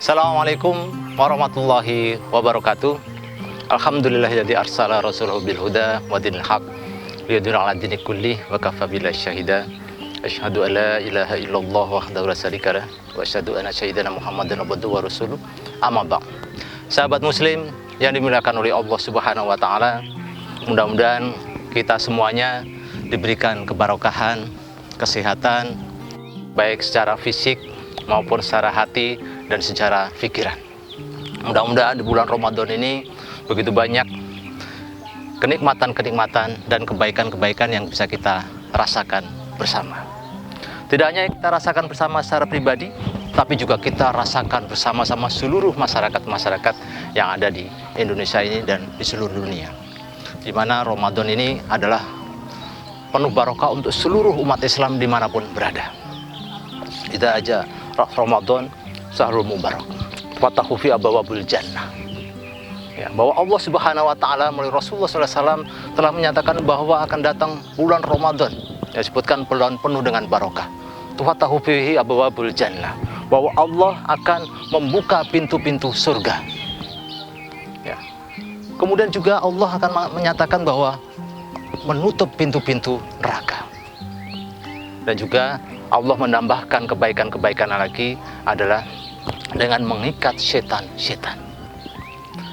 Assalamualaikum warahmatullahi wabarakatuh. Alhamdulillahilladzi arsala rasulahu bil huda wa dinil haq liyudhhira 'ala dini kulli wa kafa billahi syahida. Asyhadu an la ilaha illallah wahdahu la syarika lah wa asyhadu anna sayyidina Muhammadan abduhu wa rasuluh. Amma ba'd. Sahabat muslim yang dimuliakan oleh Allah Subhanahu wa taala, mudah-mudahan kita semuanya diberikan keberkahan, kesehatan baik secara fisik maupun secara hati dan secara pikiran. Mudah-mudahan di bulan Ramadan ini begitu banyak kenikmatan-kenikmatan dan kebaikan-kebaikan yang bisa kita rasakan bersama. Tidak hanya kita rasakan bersama secara pribadi, tapi juga kita rasakan bersama-sama seluruh masyarakat-masyarakat yang ada di Indonesia ini dan di seluruh dunia. Di mana Ramadan ini adalah penuh barokah untuk seluruh umat Islam dimanapun berada. Kita aja Ramadan Syahrul Mubarak, fatahu fi abwabul jannah. Ya, bahwa Allah Subhanahu wa taala melalui Rasulullah SAW telah menyatakan bahwa akan datang bulan Ramadan yang disebutkan bulan penuh dengan barokah. Fatahu fi abwabul jannah, bahwa Allah akan membuka pintu-pintu surga. Ya. Kemudian juga Allah akan menyatakan bahwa menutup pintu-pintu neraka. Dan juga Allah menambahkan kebaikan-kebaikan lagi adalah dengan mengikat setan-setan.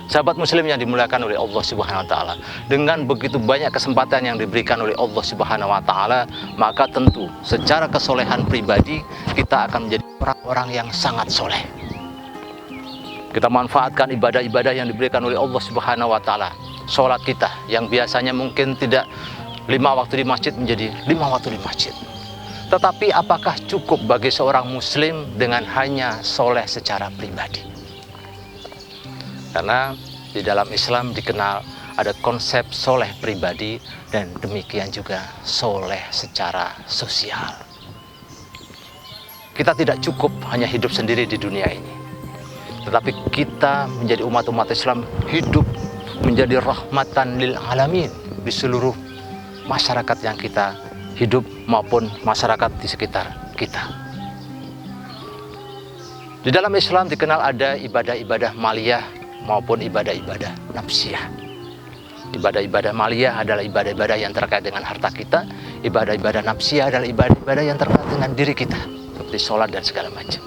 Sahabat muslim yang dimuliakan oleh Allah Subhanahu wa taala, dengan begitu banyak kesempatan yang diberikan oleh Allah Subhanahu wa taala, maka tentu secara kesolehan pribadi kita akan menjadi orang-orang yang sangat soleh. Kita manfaatkan ibadah-ibadah yang diberikan oleh Allah Subhanahu wa taala. Sholat kita yang biasanya mungkin tidak 5 waktu di masjid menjadi 5 waktu di masjid. Tetapi apakah cukup bagi seorang muslim dengan hanya soleh secara pribadi? Karena di dalam Islam dikenal ada konsep soleh pribadi dan demikian juga soleh secara sosial. Kita tidak cukup hanya hidup sendiri di dunia ini, tetapi kita menjadi umat-umat Islam hidup menjadi rahmatan lil alamin di seluruh masyarakat yang kita hidup maupun masyarakat di sekitar kita. Di dalam Islam dikenal ada ibadah-ibadah maliyah maupun ibadah-ibadah nafsiyah. Ibadah-ibadah maliyah adalah ibadah-ibadah yang terkait dengan harta kita. Ibadah-ibadah nafsiyah adalah ibadah-ibadah yang terkait dengan diri kita, seperti sholat dan segala macam.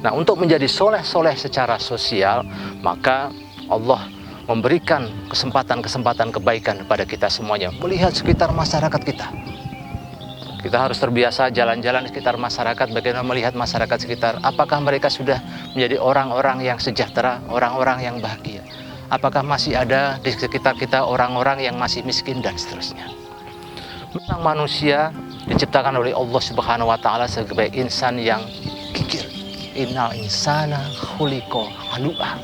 Nah, untuk menjadi soleh-soleh secara sosial, maka Allah memberikan kesempatan-kesempatan kebaikan kepada kita semuanya, melihat sekitar masyarakat kita. Kita harus terbiasa jalan-jalan di sekitar masyarakat, bagaimana melihat masyarakat sekitar. Apakah mereka sudah menjadi orang-orang yang sejahtera, orang-orang yang bahagia? Apakah masih ada di sekitar kita orang-orang yang masih miskin dan seterusnya? Memang manusia diciptakan oleh Allah Subhanahu wa taala sebagai insan yang kikir. Innal insana khuliqa halu'a.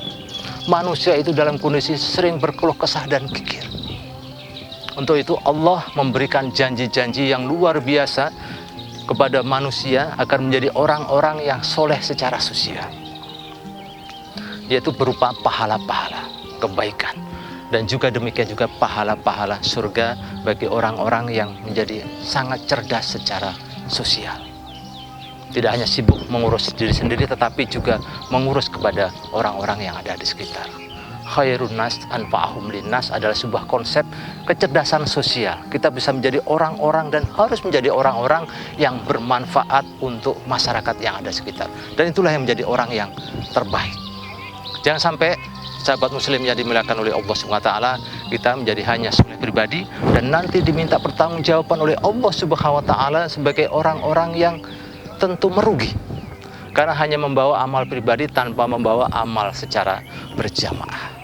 Manusia itu dalam kondisi sering berkeluh kesah dan kikir. Untuk itu Allah memberikan janji-janji yang luar biasa kepada manusia akan menjadi orang-orang yang soleh secara sosial, yaitu berupa pahala-pahala kebaikan dan juga demikian juga pahala-pahala surga bagi orang-orang yang menjadi sangat cerdas secara sosial. Tidak hanya sibuk mengurus diri sendiri, tetapi juga mengurus kepada orang-orang yang ada di sekitar. Khairun nas anfa'ahum linnas adalah sebuah konsep kecerdasan sosial. Kita bisa menjadi orang-orang dan harus menjadi orang-orang yang bermanfaat untuk masyarakat yang ada sekitar. Dan itulah yang menjadi orang yang terbaik. Jangan sampai sahabat muslim yang dimuliakan oleh Allah SWT, kita menjadi hanya soleh pribadi dan nanti diminta pertanggungjawaban oleh Allah SWT sebagai orang-orang yang tentu merugi. Karena hanya membawa amal pribadi tanpa membawa amal secara berjamaah.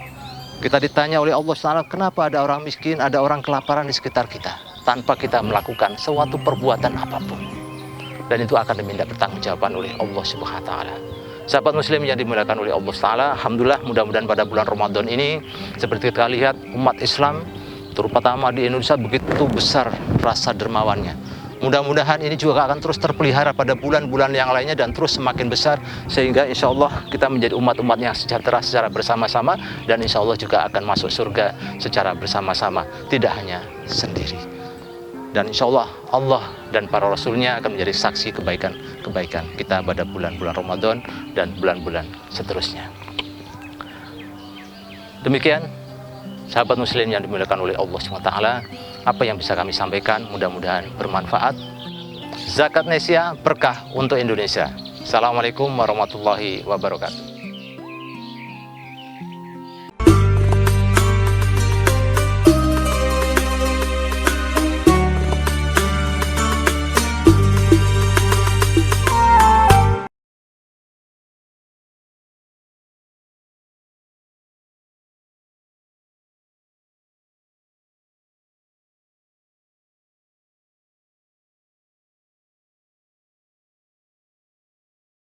Kita ditanya oleh Allah SWT, kenapa ada orang miskin, ada orang kelaparan di sekitar kita, tanpa kita melakukan suatu perbuatan apapun. Dan itu akan diminta pertanggungjawaban oleh Allah Subhanahu wa taala. Sahabat muslim yang dimuliakan oleh Allah Ta'ala, alhamdulillah mudah-mudahan pada bulan Ramadan ini, seperti kita lihat umat Islam, terutama di Indonesia, begitu besar rasa dermawannya. Mudah-mudahan ini juga akan terus terpelihara pada bulan-bulan yang lainnya dan terus semakin besar, sehingga insya Allah kita menjadi umat-umat yang sejahtera secara bersama-sama, dan insya Allah juga akan masuk surga secara bersama-sama, tidak hanya sendiri. Dan insya Allah, Allah dan para Rasulnya akan menjadi saksi kebaikan kita pada bulan-bulan Ramadan dan bulan-bulan seterusnya. Demikian, sahabat muslim yang dimuliakan oleh Allah SWT, apa yang bisa kami sampaikan mudah-mudahan bermanfaat. Zakat Nesia berkah untuk Indonesia. Assalamualaikum warahmatullahi wabarakatuh.